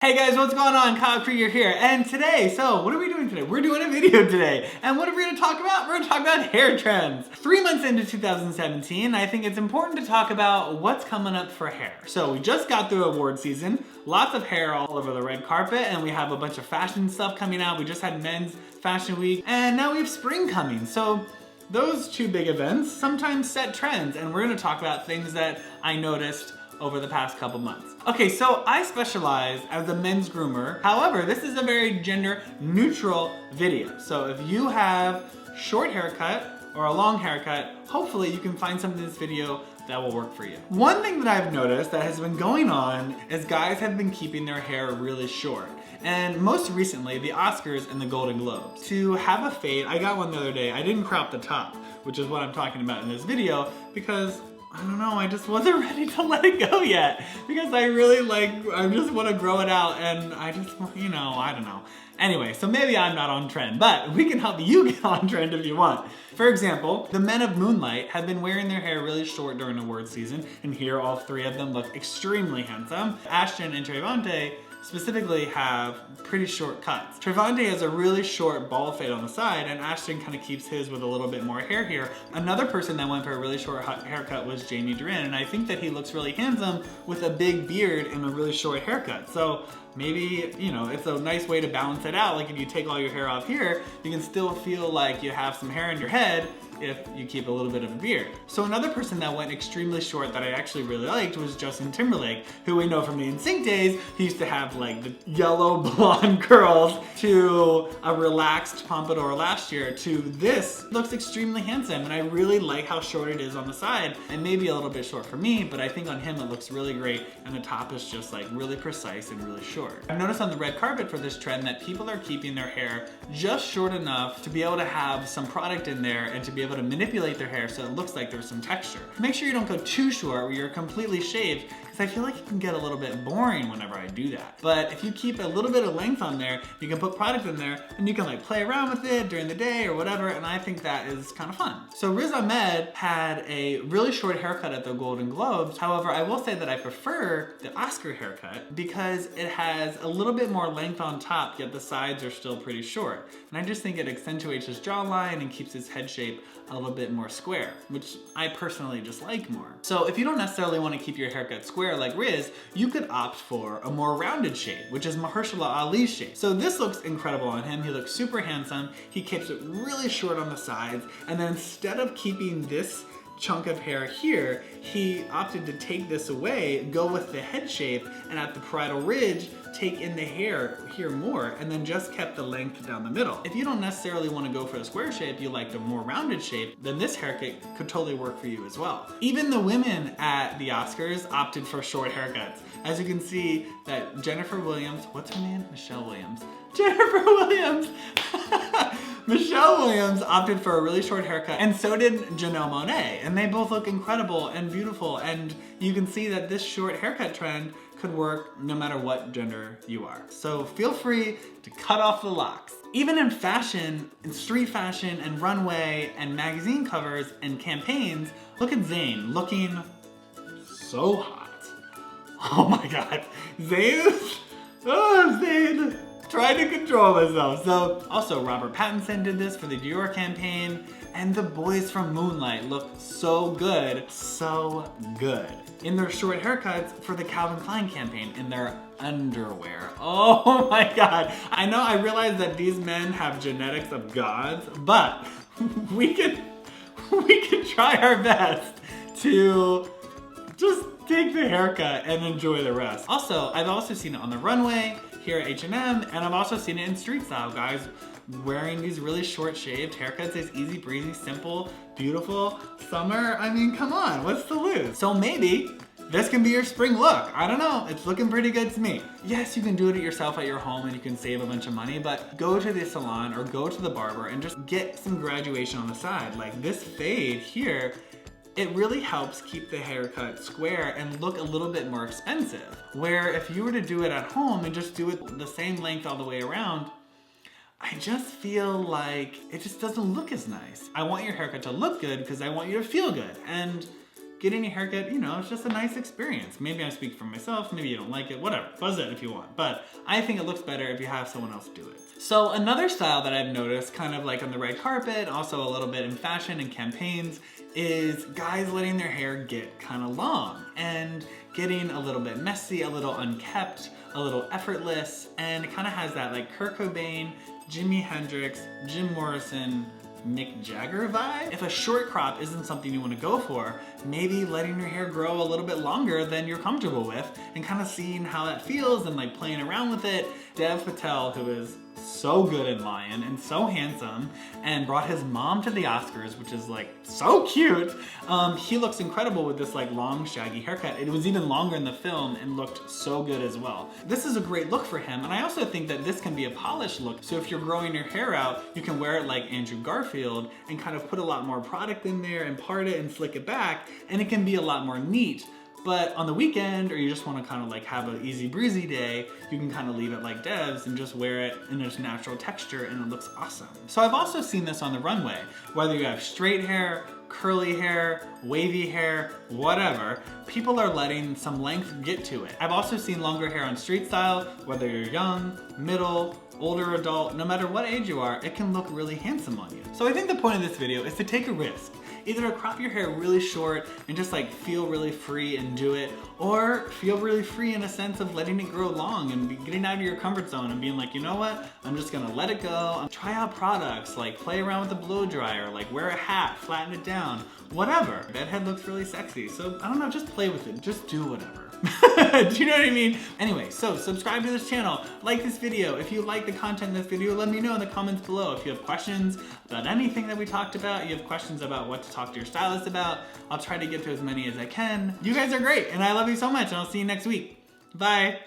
Hey guys, what's going on? Krieger here, and today, what are we doing today? We're doing a video today, and what are we going to talk about? We're going to talk about hair trends. 3 months into 2017, I think it's important to talk about what's coming up for hair. So we just got through award season, lots of hair all over the red carpet, and we have a bunch of fashion stuff coming out. We just had men's fashion week, and now we have spring coming. So those two big events sometimes set trends, and we're going to talk about things that I noticed over the past couple months. Okay, so I specialize as a men's groomer. However, this is a very gender neutral video. So if you have short haircut or a long haircut, hopefully you can find something in this video that will work for you. One thing that I've noticed that has been going on is guys have been keeping their hair really short. And most recently, the Oscars and the Golden Globes. To have a fade, I got one the other day. I didn't crop the top, which is what I'm talking about in this video, because I don't know, I just wasn't ready to let it go yet. Because I just want to grow it out, and I just, I don't know. Anyway, so maybe I'm not on trend, but we can help you get on trend if you want. For example, the men of Moonlight have been wearing their hair really short during award season, and here all three of them look extremely handsome. Ashton and Trevante specifically have pretty short cuts. Trevante has a really short bald fade on the side, and Ashton kind of keeps his with a little bit more hair here. Another person that went for a really short haircut was Jamie Duran, and I think that he looks really handsome with a big beard and a really short haircut. So maybe, it's a nice way to balance it out. Like if you take all your hair off here, you can still feel like you have some hair in your head if you keep a little bit of a beard. So another person that went extremely short that I actually really liked was Justin Timberlake, who we know from the NSYNC days. He used to have like the yellow blonde curls to a relaxed pompadour last year to this. Looks extremely handsome, and I really like how short it is on the side. It may be a little bit short for me, but I think on him it looks really great, and the top is just like really precise and really short. I've noticed on the red carpet for this trend that people are keeping their hair just short enough to be able to have some product in there and to be able to manipulate their hair so it looks like there's some texture. Make sure you don't go too short where you're completely shaved, because I feel like it can get a little bit boring whenever I do that. But if you keep a little bit of length on there, you can put product in there and you can like play around with it during the day or whatever, and I think that is kind of fun. So Riz Ahmed had a really short haircut at the Golden Globes. However, I will say that I prefer the Oscar haircut because it has a little bit more length on top, yet the sides are still pretty short. And I just think it accentuates his jawline and keeps his head shape a little bit more square, which I personally just like more. So if you don't necessarily want to keep your haircut square like Riz, you could opt for a more rounded shape, which is Mahershala Ali's shape. So this looks incredible on him. He looks super handsome. He keeps it really short on the sides, and then instead of keeping this chunk of hair here, he opted to take this away, go with the head shape, and at the parietal ridge, take in the hair here more, and then just kept the length down the middle. If you don't necessarily want to go for a square shape, you like the more rounded shape, then this haircut could totally work for you as well. Even the women at the Oscars opted for short haircuts. As you can see that Jennifer Williams, what's her name? Michelle Williams. Jennifer Williams! Michelle Williams opted for a really short haircut, and so did Janelle Monáe, and they both look incredible and beautiful, and you can see that this short haircut trend could work no matter what gender you are. So feel free to cut off the locks. Even in fashion, in street fashion and runway and magazine covers and campaigns, look at Zayn looking so hot. Oh my God, Zayn. Trying to control myself. So also Robert Pattinson did this for the Dior campaign, and the boys from Moonlight look so good in their short haircuts for the Calvin Klein campaign in their underwear. Oh my God. I realize that these men have genetics of gods, but we can try our best to just take the haircut and enjoy the rest. Also, I've also seen it on the runway here at H&M, and I've also seen it in street style. Guys wearing these really short shaved haircuts is easy breezy, simple, beautiful. Summer, I mean, come on, what's to lose? So maybe this can be your spring look. I don't know, it's looking pretty good to me. Yes, you can do it yourself at your home and you can save a bunch of money, but go to the salon or go to the barber and just get some graduation on the side. Like this fade here, it really helps keep the haircut square and look a little bit more expensive. Where if you were to do it at home and just do it the same length all the way around, I just feel like it just doesn't look as nice. I want your haircut to look good because I want you to feel good. And getting a haircut, you know, it's just a nice experience. Maybe I speak for myself, maybe you don't like it, whatever. Buzz it if you want. But I think it looks better if you have someone else do it. So another style that I've noticed kind of like on the red carpet, also a little bit in fashion and campaigns, is guys letting their hair get kind of long and getting a little bit messy, a little unkept, a little effortless, and it kind of has that like Kurt Cobain, Jimi Hendrix, Jim Morrison, Mick Jagger vibe. If a short crop isn't something you want to go for, maybe letting your hair grow a little bit longer than you're comfortable with and kind of seeing how that feels and like playing around with it. Dev Patel, who is so good in Lion and so handsome and brought his mom to the Oscars, which is like so cute. He looks incredible with this like long shaggy haircut. It was even longer in the film and looked so good as well. This is a great look for him, and I also think that this can be a polished look. So if you're growing your hair out, you can wear it like Andrew Garfield and kind of put a lot more product in there and part it and slick it back, and it can be a lot more neat. But on the weekend, or you just want to kind of like have an easy breezy day, you can kind of leave it like Dev's and just wear it in its natural texture and it looks awesome. So I've also seen this on the runway, whether you have straight hair, curly hair, wavy hair, whatever, people are letting some length get to it. I've also seen longer hair on street style, whether you're young, middle, older adult, no matter what age you are, it can look really handsome on you. So I think the point of this video is to take a risk. Either to crop your hair really short and just like feel really free and do it, or feel really free in a sense of letting it grow long and getting out of your comfort zone and being like, you know what, I'm just gonna let it go. Try out products, like play around with the blow dryer, like wear a hat, flatten it down, whatever. Bedhead looks really sexy, so I don't know, just play with it, just do whatever. Do you know what I mean? Anyway, so subscribe to this channel, like this video. If you like the content in this video, let me know in the comments below. If you have questions about anything that we talked about, you have questions about what to talk to your stylist about, I'll try to get to as many as I can. You guys are great, and I love you so much, and I'll see you next week. Bye.